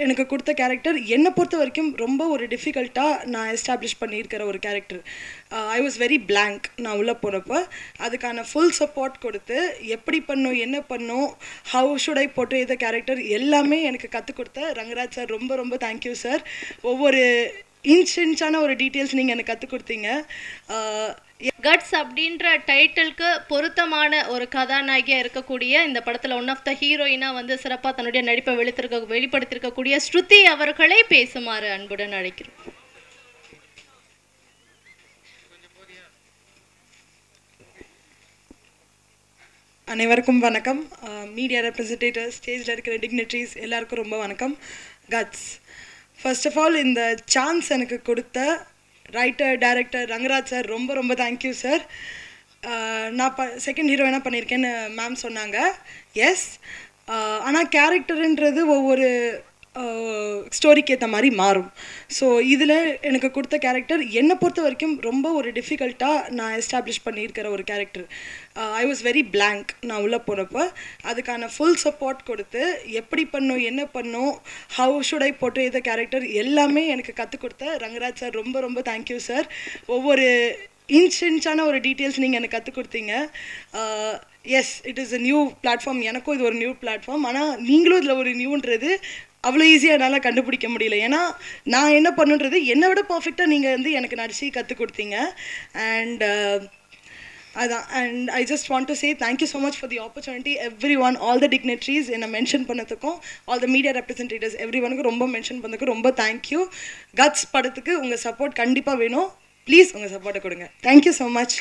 எனக்கு கொடுத்த கேரக்டர் என்னை பொறுத்த வரைக்கும் ரொம்ப ஒரு டிஃபிகல்ட்டாக நான் எஸ்டாப்ளிஷ் பண்ணியிருக்கிற ஒரு character. I was very blank நான் உள்ளே போனப்போ. அதுக்கான ஃபுல் சப்போர்ட் கொடுத்து எப்படி பண்ணும் என்ன பண்ணும் ஹவு ஷுட் ஐ போட்டு இந்த கேரக்டர் எல்லாமே எனக்கு கற்றுக் கொடுத்த ரங்கராஜ் சார் ரொம்ப ரொம்ப தேங்க்யூ சார். ஒவ்வொரு இன்ச்சான ஒரு டீட்டெயில்ஸ் நீங்கள் எனக்கு கற்றுக் கொடுத்தீங்க. கட்ஸ் அப்படின்ற டைட்டிலுக்கு பொருத்தமான ஒரு கதாநாயகியாக இருக்கக்கூடிய இந்த படத்தில் ஒன் ஆஃப் த ஹீரோயினாக வந்து சிறப்பாக தன்னுடைய நடிப்பை வெளிப்படுத்தியிருக்கக்கூடிய ஸ்ருதி அவர்களை பேசுமாறு அன்புடன் அழைக்கிறோம். அனைவருக்கும் வணக்கம். மீடியா ரெப்ரசன்டேட்டிவ்ஸ், ஸ்டேஜில் இருக்கிற டிக்னிட்ரிஸ் எல்லாருக்கும் ரொம்ப வணக்கம். கட்ஸ், ஃபர்ஸ்ட் ஆஃப் ஆல் இந்த சான்ஸ் எனக்கு கொடுத்த ரைட்டர் டைரக்டர் ரங்கராஜ் சார் ரொம்ப ரொம்ப தேங்க்யூ சார். நான் செகண்ட் ஹீரோயினாக பண்ணியிருக்கேன்னு மேம் சொன்னாங்க. எஸ், ஆனால் கேரக்டருன்றது ஒவ்வொரு ஸ்டோரிக்கு ஏற்ற மாதிரி மாறும். ஸோ இதில் எனக்கு கொடுத்த கேரக்டர் என்னை பொறுத்த வரைக்கும் ரொம்ப ஒரு டிஃபிகல்ட்டாக நான் எஸ்டாப்ளிஷ் பண்ணியிருக்கிற ஒரு character. I was very blank நான் உள்ளே போனப்போ. அதுக்கான ஃபுல் சப்போர்ட் கொடுத்து எப்படி பண்ணும் என்ன பண்ணும் ஹவு ஷுட் ஐ போட்டு இந்த கேரக்டர் எல்லாமே எனக்கு கற்றுக் கொடுத்த ரங்கராஜ் சார் ரொம்ப ரொம்ப தேங்க்யூ சார். ஒவ்வொரு இன்ச்சான ஒரு டீட்டெயில்ஸ் நீங்கள் எனக்கு கற்றுக் கொடுத்தீங்க. Yes, it is a new platform. எனக்கும் இது ஒரு நியூ பிளாட்ஃபார்ம். ஆனால் நீங்களும் இதில் ஒரு நியூன்றது அவ்வளோ ஈஸியாக என்னால் கண்டுபிடிக்க முடியல. ஏன்னா நான் என்ன பண்ணுன்றது என்னை விட பர்ஃபெக்டாக நீங்கள் வந்து எனக்கு நடிச்சு கற்றுக் கொடுத்தீங்க. அண்ட் அதான், and I just want to say thank you so much for the opportunity everyone, all the dignitaries என்னை மென்ஷன் பண்ணதுக்கும், all the media representatives every ஒனுக்கும் ரொம்ப மென்ஷன் பண்ணதுக்கும் ரொம்ப தேங்க்யூ. கட்ஸ் படத்துக்கு உங்கள் சப்போர்ட் கண்டிப்பாக வேணும். ப்ளீஸ் உங்கள் சப்போர்ட்டை கொடுங்க. Thank you so much.